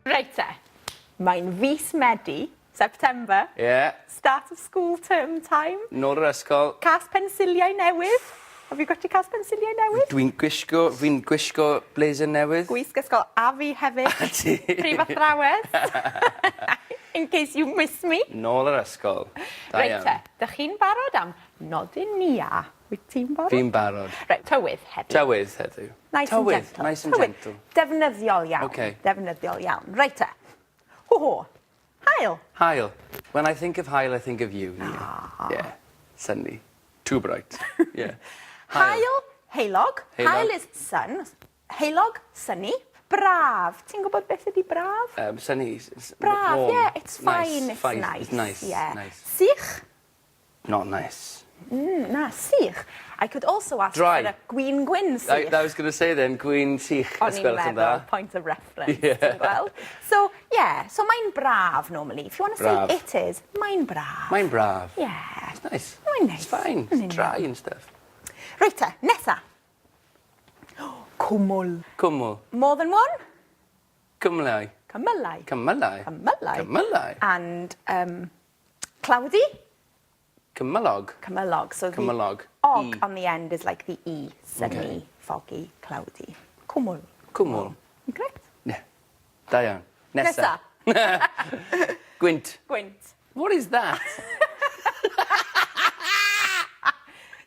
Reit te. Mae'n fis Medi, September. Yeah. Start of school term time. Nôl yr ysgol. Cas pensiliau newydd. Have you got your cas pensiliau newydd? Fi'n gwisgo blazer newydd. Gwisg ysgol a fi hefyd. Prif athrawes. In case you miss me. Nôl yr ysgol. Da Reit te, iawn. dych chi'n barod am nodyn nia? Wyt ti'n barod? Fi'n barod. Reit, tywydd heddiw. Tywydd heddiw. Nice and gentle. Nice and gentle. Defnyddiol iawn. Okay. Defnyddiol iawn. Reit te. Hw. Hael. Hael. When I think of hael, I think of you. Yeah. Sunny. Too bright. Yeah. Hael, heilog. Heilog. Hael is sun. Heilog, sunny. Braf. Ti'n gwybod beth ydi braf? Sunny. Braf, warm. yeah, it's fine, Nice. it's Fine. nice. It's nice. Yeah. Nice. Sych? Not nice. Na, sych. I could also ask Dry. for a gwyn sych. I was going to say then, gwyn sych. O'n i'n meddwl, point of reference. Yeah. Ti'n gweld? So, yeah, so mae'n braf normally. If you want to Braf. say it is, mae'n braf. Mae'n braf. Yeah. It's nice. Mae'n nice. It's fine. Mae'n It's dry and stuff. Reit te, nesa. Cwmwl. Cwmwl. More than one? Cymlau. Cymylau. Cymylau. Cymylau. Cymylau. And cloudy? Cymylog. Cymylog. So Cymylog. the og E. on the end is like the E. Sunny, Okay. foggy, cloudy. Cwmwl. Cwmwl. Great. Yeah. Da iawn. Nesa. Gwynt. Gwynt. What is that?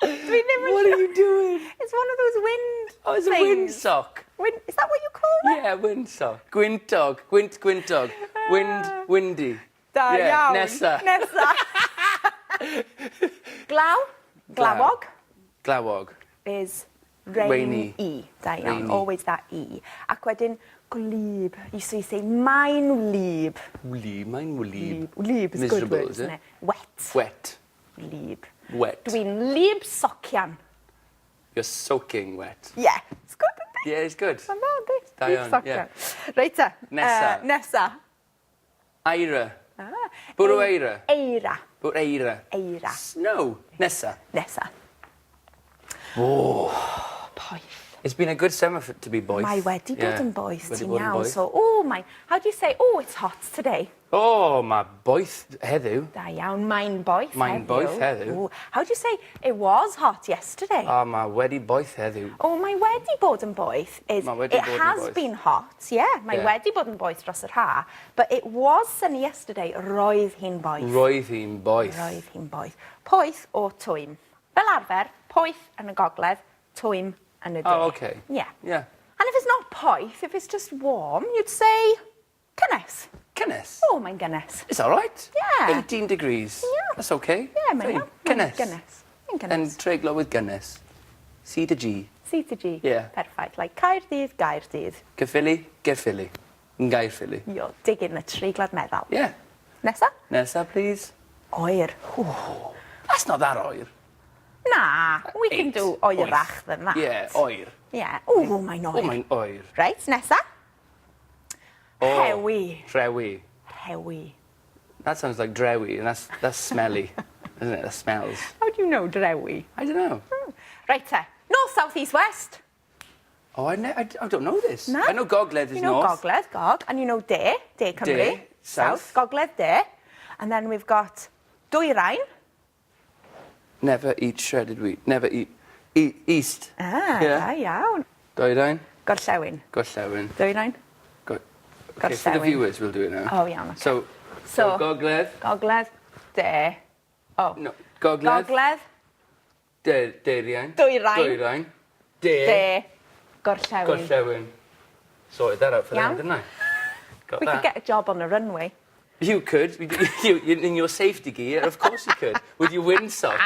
Dwi ddim yn What are you doing? It's one of those wind Oh, it's a things. windsock. Is that what you call it? Yeah, windsock. Gwyntog. Gwyntog. Windy. Da Yeah, iawn. nesa. Nesa. Glaw. Glawog Glawog. is Rainy. E. Da iawn. Rainy. Always that E. Ac wedyn, gwlyb. You say, mae'n wlyb. Wlyb. Mae'n wlyb. Wlyb is good Miserable, word, is isn't it? it? Wet. Wet. Wlyb. Wet. Dwi'n lyb socian. You're soaking wet. Yeah. It's good, isn't it? Yeah, it's good. Mae'n dda, di? Da Lyb iawn, socian. Reit te. Nesa. Nesa. Aira. Ah. Bwrw eira. Eira. Bwrw eira. Eira. Snow. Nesa. Nesa. Oh. Poeth. It's been a good summer to be boeth. Mae wedi bod Yeah. yn boeth, Wedi ti'n bod yn iawn. boeth. So, how do you say, it's hot today? Oh, mae boeth heddiw. Da iawn, mae'n boeth heddiw. Mae'n boeth heddiw. Ooh, how do you say, it was hot yesterday? Oh, mae wedi boeth heddiw. Mae wedi bod yn boeth. Mae wedi It bod yn has boeth. been hot, yeah. Mae Yeah. wedi bod yn boeth dros yr ha. But it was sunny yesterday, roedd hi'n boeth. Roedd hi'n boeth. Roedd hi'n boeth. Poeth o twym. Fel arfer, poeth yn y gogledd, twym yn y de. Oh, okay. Yeah. Yeah. And if it's not poeth, if it's just warm, you'd say cynnes. Cynnes. Oh, mae'n gynnes. It's all right. Yeah. 18 degrees. Yeah. That's okay. Yeah, mae'n Fine. iawn. Cynnes. Cynnes. Mae'n And cynnes. treiglo with Guinness. C to G. C to G. Yeah. Perfect. Like Caerdydd, Gaerdydd. Cyffili, Gerffili. Yn Gaerffili. You're digging the treiglad meddal. Yeah. Nesa? Nesa, please. Oer. That's not that oer. Na, we can Eight. do oerach than that. Yeah, oer. Yeah. Oh, mae'n oer. Oh, mae'n oer. Right, nesa? Oh, Hewi. Drewi. Hewi. That sounds like drewi, and that's smelly, isn't it? That smells. How do you know drewi? I don't know. Right, te. North, south, east, west. Oh, I don't know this. No? I know Gogledd is You know north. gogledd, gog. And you know de Cymru. De, south. Gogledd de. And then we've got dwyrain. Never eat shredded wheat. Never eat. East. Ah, Yeah. da iawn. Dwyrain. Gorllewin. Gorllewin. Dwyrain. Okay, for the Gorllewin. viewers, we'll do it now. Oh, iawn, okay. So Gogledd. Gogledd de. Oh. No, Gogledd. Gogledd Deirian. Dwyrain. Dwyrain. De. de. Gorllewin. Gorllewin. Sorted that out for them, Iawn. didn't I? Got We that. could get a job on the runway. You could. You, in your safety gear, of course you could. With your windsock.